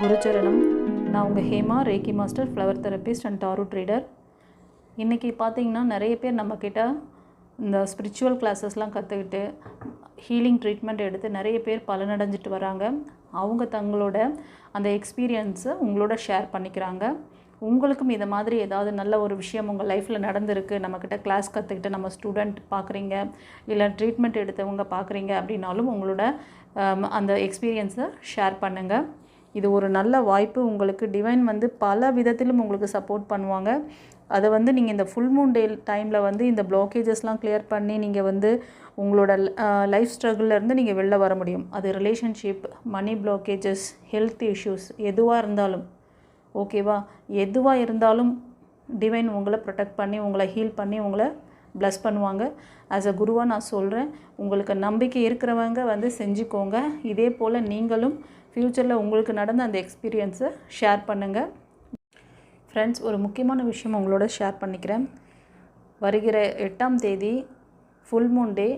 குருச்சரணம். நான் உங்கள் Hema, ரேக்கி master, flower therapist and tarot ட்ரீடர். இன்றைக்கி பார்த்திங்கன்னா நிறைய பேர் நம்மக்கிட்ட இந்த ஸ்பிரிச்சுவல் கிளாஸஸ்லாம் கற்றுக்கிட்டு ஹீலிங் ட்ரீட்மெண்ட் எடுத்து நிறைய பேர் பலனடைஞ்சிட்டு வராங்க. அவங்க தங்களோட அந்த எக்ஸ்பீரியன்ஸை உங்களோட ஷேர் பண்ணிக்கிறாங்க. உங்களுக்கும் இதை மாதிரி ஏதாவது நல்ல ஒரு விஷயம் உங்கள் லைஃப்பில் நடந்திருக்கு, நம்மக்கிட்ட கிளாஸ் கற்றுக்கிட்டு நம்ம ஸ்டூடெண்ட் பார்க்குறீங்க, இல்லை ட்ரீட்மெண்ட் எடுத்தவங்க பார்க்குறீங்க அப்படின்னாலும் உங்களோட அந்த எக்ஸ்பீரியன்ஸை ஷேர் பண்ணுங்கள். இது ஒரு நல்ல வாய்ப்பு. உங்களுக்கு டிவைன் பல விதத்திலும் உங்களுக்கு சப்போர்ட் பண்ணுவாங்க. அதை நீங்கள் இந்த ஃபுல் மூன் டே டைமில் இந்த பிளாக்கேஜஸ்லாம் கிளியர் பண்ணி நீங்கள் உங்களோட லைஃப் ஸ்ட்ரகிள்லேருந்து நீங்கள் வெளில வர முடியும். அது ரிலேஷன்ஷிப், மணி பிளாக்கேஜஸ், ஹெல்த் இஷ்யூஸ் எதுவாக இருந்தாலும் ஓகேவா, எதுவாக இருந்தாலும் டிவைன் உங்களை ப்ரொடெக்ட் பண்ணி உங்களை ஹீல் பண்ணி உங்களை ப்ளஸ் பண்ணுவாங்க. ஆஸ் அ குருவாக நான் சொல்கிறேன், உங்களுக்கு நம்பிக்கை இருக்கிறவங்க செஞ்சுக்கோங்க. இதே போல் நீங்களும் ஃப்யூச்சரில் உங்களுக்கு நடந்த அந்த எக்ஸ்பீரியன்ஸை ஷேர் பண்ணுங்கள். ஃப்ரெண்ட்ஸ், ஒரு முக்கியமான விஷயம் உங்களோட ஷேர் பண்ணிக்கிறேன். வருகிற 8ஆம் தேதி ஃபுல் மூன் டே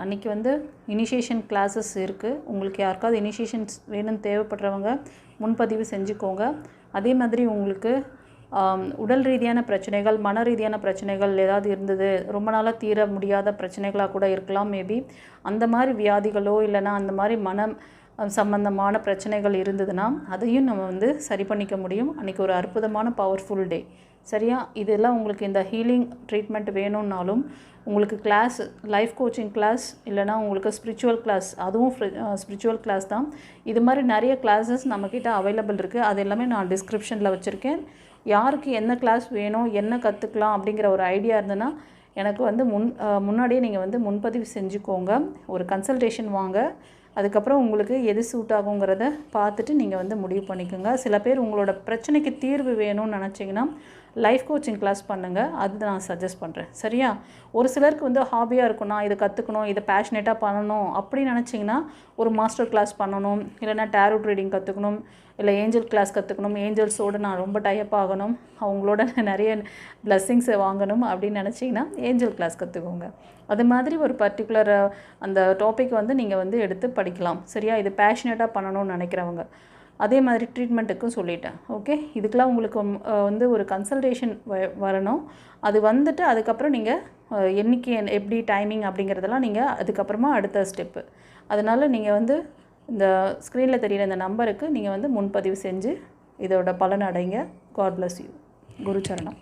அன்றைக்கி இனிஷியேஷன் கிளாஸஸ் இருக்குது. உங்களுக்கு யாருக்காவது இனிஷியேஷன்ஸ் வேணும்னு தேவைப்படுறவங்க முன்பதிவு செஞ்சுக்கோங்க. அதே மாதிரி உங்களுக்கு உடல் ரீதியான பிரச்சனைகள், மன ரீதியான பிரச்சனைகள் ஏதாவது இருந்தது, ரொம்ப நாளாக தீர முடியாத பிரச்சனைகளாக கூட இருக்கலாம். மேபி அந்த மாதிரி வியாதிகளோ இல்லைனா அந்த மாதிரி மனம் சம்பந்தமான பிரச்சனைகள் இருந்ததுன்னா அதையும் நம்ம சரி பண்ணிக்க முடியும். அன்றைக்கி ஒரு அற்புதமான பவர்ஃபுல் டே. சரியா? இதெல்லாம் உங்களுக்கு இந்த ஹீலிங் ட்ரீட்மெண்ட் வேணும்னாலும் உங்களுக்கு கிளாஸ், லைஃப் கோச்சிங் கிளாஸ் இல்லைனா உங்களுக்கு ஸ்பிரிச்சுவல் கிளாஸ், அதுவும் ஸ்பிரிச்சுவல் கிளாஸ் தான். இது மாதிரி நிறைய கிளாஸஸ் நம்மக்கிட்ட அவைலபிள் இருக்குது. அது எல்லாமே நான் டிஸ்கிரிப்ஷனில் வச்சுருக்கேன். யாருக்கு என்ன கிளாஸ் வேணும், என்ன கற்றுக்கலாம் அப்படிங்கிற ஒரு ஐடியா இருந்ததுன்னா எனக்கு முன்னாடியே நீங்கள் முன்பதிவு செஞ்சுக்கோங்க. ஒரு கன்சல்டேஷன் வாங்க. அதுக்கப்புறம் உங்களுக்கு எது சூட் ஆகுங்கிறத பார்த்துட்டு நீங்கள் முடிவு பண்ணிக்கோங்க. சில பேர் உங்களோட பிரச்சனைக்கு தீர்வு வேணும்னு நினச்சிங்கன்னா லைஃப் கோச்சிங் கிளாஸ் பண்ணுங்கள். அது நான் சஜஸ்ட் பண்ணுறேன். சரியா? ஒரு சிலருக்கு ஹாபியாக இருக்கும், நான் இதை கற்றுக்கணும், இதை பேஷனேட்டாக பண்ணணும் அப்படின்னு நினச்சிங்கன்னா ஒரு மாஸ்டர் கிளாஸ் பண்ணணும், இல்லைனா டேரோ ட்ரீடிங் கற்றுக்கணும், இல்லை ஏஞ்சல் கிளாஸ் கற்றுக்கணும், ஏஞ்சல்ஸோடு நான் ரொம்ப டைப் ஆகணும், அவங்களோட நிறைய பிளஸ்ஸிங்ஸை வாங்கணும் அப்படின்னு நினச்சிங்கன்னா ஏஞ்சல் கிளாஸ் கற்றுக்கோங்க. அது மாதிரி ஒரு பர்டிகுலர் அந்த டாபிக் நீங்கள் எடுத்து படிக்கலாம். சரியா? இது பேஷனேட்டாக பண்ணணும்னு நினைக்கிறவங்க. அதே மாதிரி ட்ரீட்மெண்ட்டுக்கும் சொல்லிட்டேன். ஓகே, இதுக்கெலாம் உங்களுக்கு ஒரு கன்சல்டேஷன் வரணும். அது அதுக்கப்புறம் நீங்கள் என்றைக்கு எப்படி டைமிங் அப்படிங்கிறதெல்லாம் நீங்கள் அதுக்கப்புறமா அடுத்த ஸ்டெப்பு. அதனால் நீங்கள் இந்த ஸ்க்ரீனில் தெரிகிற இந்த நம்பருக்கு நீங்கள் முன்பதிவு செஞ்சு இதோட பலன் அடைங்க. God bless you. குருச்சரணம்.